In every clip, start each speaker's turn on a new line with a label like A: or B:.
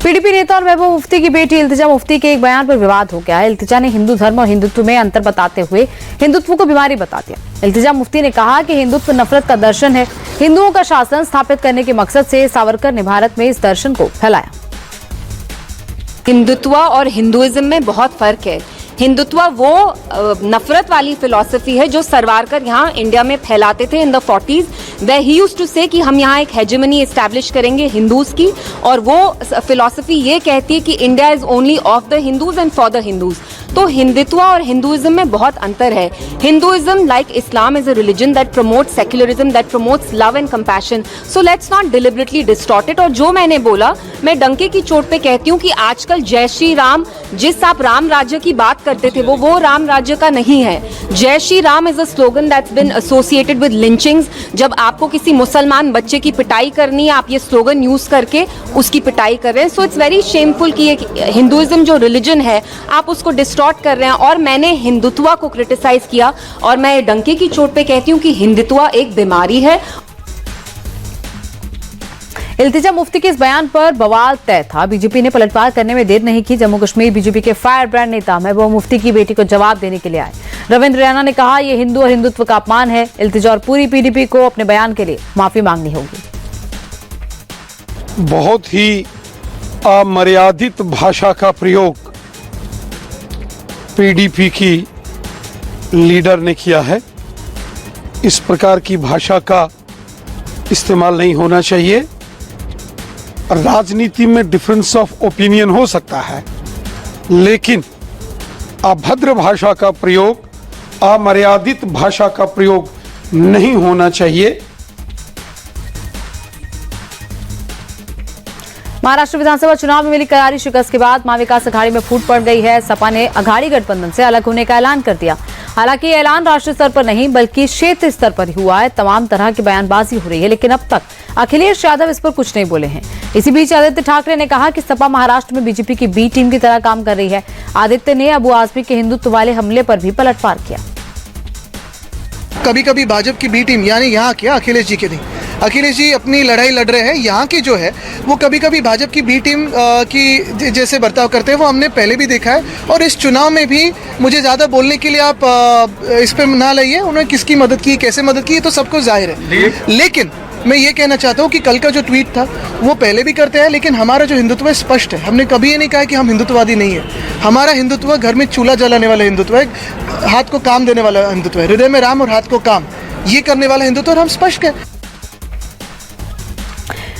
A: PDP नेता और महबूब मुफ्ती की बेटी इल्तिजा मुफ्ती के एक बयान पर विवाद हो गया है। इल्तिजा ने हिंदू धर्म और हिंदुत्व में अंतर बताते हुए हिंदुत्व को बीमारी बता दिया। इल्तिजा मुफ्ती ने कहा कि हिंदुत्व नफरत का दर्शन है। हिंदुओं का शासन स्थापित करने के मकसद से सावरकर ने भारत में इस दर्शन को फैलाया।
B: हिंदुत्व और हिंदुइज्म में बहुत फर्क है। हिंदुत्व वो नफरत वाली फिलॉसफी है जो सावरकर यहाँ इंडिया में फैलाते थे in the 40s, where he used to say कि हम यहाँ एक हेजेमनी एस्टैब्लिश करेंगे हिंदूज की, और वो फिलॉसफी ये कहती है कि India is only of the Hindus and for the Hindus. तो हिंदुत्व और हिंदुइज्म में बहुत अंतर है। Hinduism like Islam is a religion that promotes secularism, that promotes love and compassion. So let's not deliberately distort it. और जो मैंने बोला, मैं डंके की चोट पे कहती हूँ कि आजकल जय श्री राम, जिस आप राम राज्य की बात करते थे, वो राम राज्य का नहीं है। Jai Shri Ram is a slogan that's been associated with lynchings. जब आपको किसी मुसलमान बच्चे की पिटाई करनी है, आप ये स्लोगन यूज करके उसकी पिटाई कर रहे हैं। सो इट्स वेरी शेमफुल कि हिंदुइज्म जो रिलीजन है आप उसको डिस्टॉर्ट कर रहे हैं। और मैंने हिंदुत्व को क्रिटिसाइज किया, और मैं डंके की चोट पे कहती हूँ कि हिंदुत्व एक बीमारी है।
A: इल्तिजा मुफ्ती के इस बयान पर बवाल तय था। बीजेपी ने पलटवार करने में देर नहीं की। जम्मू कश्मीर बीजेपी के फायर ब्रांड नेता महबूब मुफ्ती की बेटी को जवाब देने के लिए आए। रविंद्र रैना ने कहा, यह हिंदू और हिंदुत्व का अपमान है। इल्तिजा और पूरी पीडीपी को अपने बयान के लिए माफी मांगनी होगी।
C: बहुत ही अमर्यादित भाषा का प्रयोग पीडीपी की लीडर ने किया है। इस प्रकार की भाषा का इस्तेमाल नहीं होना चाहिए। राजनीति में डिफरेंस ऑफ ओपिनियन हो सकता है, लेकिन अभद्र भाषा का प्रयोग, अमर्यादित भाषा का प्रयोग नहीं होना चाहिए।
A: महाराष्ट्र विधानसभा चुनाव में मिली करारी शिकस्त के बाद महाविकास अघाड़ी में फूट पड़ गई है। सपा ने अघाड़ी गठबंधन से अलग होने का ऐलान कर दिया। हालांकि ये ऐलान राष्ट्रीय स्तर पर नहीं बल्कि क्षेत्रीय स्तर पर ही हुआ है। तमाम तरह की बयानबाजी हो रही है, लेकिन अब तक अखिलेश यादव इस पर कुछ नहीं बोले हैं। इसी बीच आदित्य ठाकरे ने कहा कि सपा महाराष्ट्र में बीजेपी की बी टीम की तरह काम कर रही है। आदित्य ने अबू आजमी के हिंदुत्व वाले हमले पर भी पलटवार किया।
D: कभी कभी भाजपा की बी टीम, यानी यहाँ क्या अखिलेश जी के नहीं, अखिलेश जी अपनी लड़ाई लड़ रहे हैं। यहाँ की जो है वो कभी कभी भाजपा की बी टीम की जैसे बर्ताव करते हैं, वो हमने पहले भी देखा है। और इस चुनाव में भी मुझे ज़्यादा बोलने के लिए आप इस पर ना लाइए। उन्होंने किसकी मदद की, कैसे मदद की, तो सबको जाहिर है। लेकिन मैं ये कहना चाहता हूँ कि कल का जो ट्वीट था वो पहले भी करते हैं, लेकिन हमारा जो हिंदुत्व है स्पष्ट है। हमने कभी ये नहीं कहा कि हम हिंदुत्ववादी नहीं है। हमारा हिंदुत्व घर में चूल्हा जलाने वाला हिंदुत्व है, हाथ को काम देने वाला हिंदुत्व है। हृदय में राम और हाथ को काम, ये करने वाला हिंदुत्व, और हम स्पष्ट है।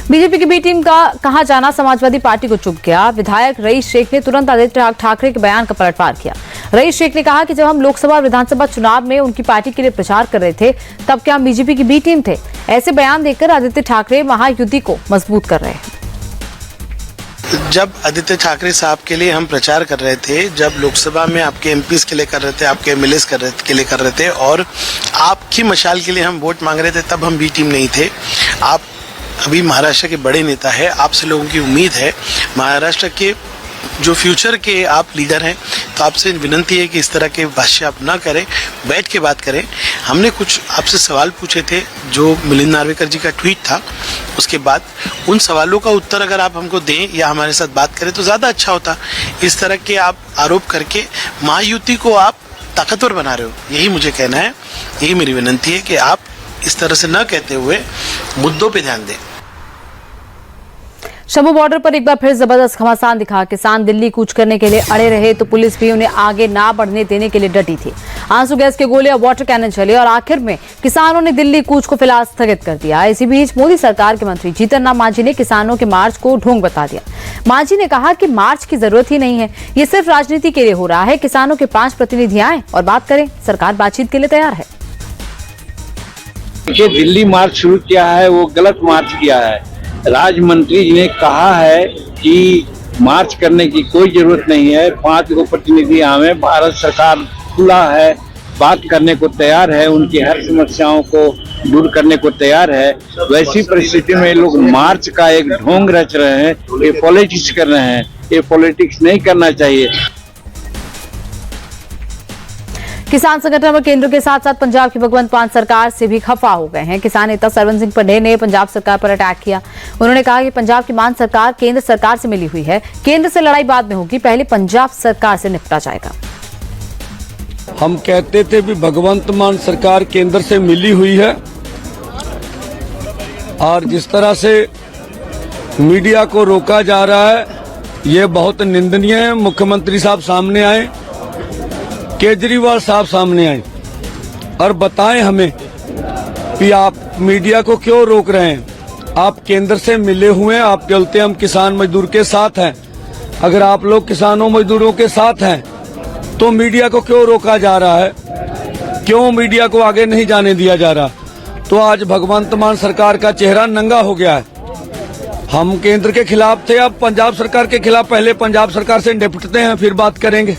A: बीजेपी की बी टीम का कहा जाना समाजवादी पार्टी को चुभ गया। विधायक रईस शेख ने तुरंत आदित्य ठाकरे के बयान का पलटवार किया। रईस शेख ने कहा कि जब हम लोकसभा और विधानसभा चुनाव में उनकी पार्टी के लिए प्रचार कर रहे थे, तब क्या हम बीजेपी की बी टीम थे? ऐसे बयान देकर आदित्य ठाकरे महायुति को मजबूत कर रहे हैं।
E: जब आदित्य ठाकरे साहब के लिए हम प्रचार कर रहे थे, जब लोकसभा में आपके एमपीज के लिए कर रहे थे, आपके एमएलएस के लिए कर रहे थे, और आपकी मशाल के लिए हम वोट मांग रहे थे, तब हम बी टीम नहीं थे। आप अभी महाराष्ट्र के बड़े नेता है, आपसे लोगों की उम्मीद है, महाराष्ट्र के जो फ्यूचर के आप लीडर हैं, तो आपसे विनती है कि इस तरह के भाष्य आप ना करें, बैठ के बात करें। हमने कुछ आपसे सवाल पूछे थे, जो मिलिंद नार्वेकर जी का ट्वीट था, उसके बाद उन सवालों का उत्तर अगर आप हमको दें या हमारे साथ बात करें तो ज़्यादा अच्छा होता। इस तरह के आप आरोप करके महायुति को आप ताकतवर बना रहे हो, यही मुझे कहना है। यही मेरी विनती है कि आप इस तरह से न कहते हुए मुद्दों पे ध्यान दें।
A: शंभू बॉर्डर पर एक बार फिर जबरदस्त घमासान दिखा। किसान दिल्ली कूच करने के लिए अड़े रहे तो पुलिस भी उन्हें आगे ना बढ़ने देने के लिए डटी थी। आंसू गैस के गोले और वाटर कैनन चले और आखिर में किसानों ने दिल्ली कूच को फिलहाल स्थगित कर दिया। इसी बीच मोदी सरकार के मंत्री जीतन राम मांझी ने किसानों के मार्च को ढोंग बता दिया। मांझी ने कहा कि मार्च की जरूरत ही नहीं है, ये सिर्फ राजनीति के लिए हो रहा है। किसानों के 5 प्रतिनिधि आए और बात करें, सरकार बातचीत के लिए तैयार है।
F: दिल्ली मार्च शुरू किया है, वो गलत मार्च किया है। राज्य मंत्री जी ने कहा है कि मार्च करने की कोई जरूरत नहीं है। 5 गो प्रतिनिधि आवे, भारत सरकार खुला है, बात करने को तैयार है, उनकी हर समस्याओं को दूर करने को तैयार है। वैसी परिस्थिति में लोग मार्च का एक ढोंग रच रहे हैं, ये पॉलिटिक्स कर रहे हैं। ये पॉलिटिक्स नहीं करना चाहिए।
A: किसान संगठन और केंद्र के साथ साथ पंजाब की भगवंत मान सरकार से भी खफा हो गए हैं। किसान नेता सरवन सिंह पढ़े ने पंजाब सरकार पर अटैक किया। उन्होंने कहा कि पंजाब की मान सरकार केंद्र सरकार से मिली हुई है, केंद्र से लड़ाई बाद में होगी, पहले पंजाब सरकार से निपटा जाएगा।
G: हम कहते थे भी भगवंत मान सरकार केंद्र से मिली हुई है और जिस तरह से मीडिया को रोका जा रहा है ये बहुत निंदनीय है। मुख्यमंत्री साहब सामने आए, केजरीवाल साहब सामने आए और बताएं हमें कि आप मीडिया को क्यों रोक रहे हैं। आप केंद्र से मिले हुए हैं, आप चलते हम किसान मजदूर के साथ हैं। अगर आप लोग किसानों मजदूरों के साथ हैं तो मीडिया को क्यों रोका जा रहा है, क्यों मीडिया को आगे नहीं जाने दिया जा रहा। तो आज भगवंत मान सरकार का चेहरा नंगा हो गया है। हम केंद्र के खिलाफ थे, अब पंजाब सरकार के खिलाफ। पहले पंजाब सरकार से निपटते हैं फिर बात करेंगे।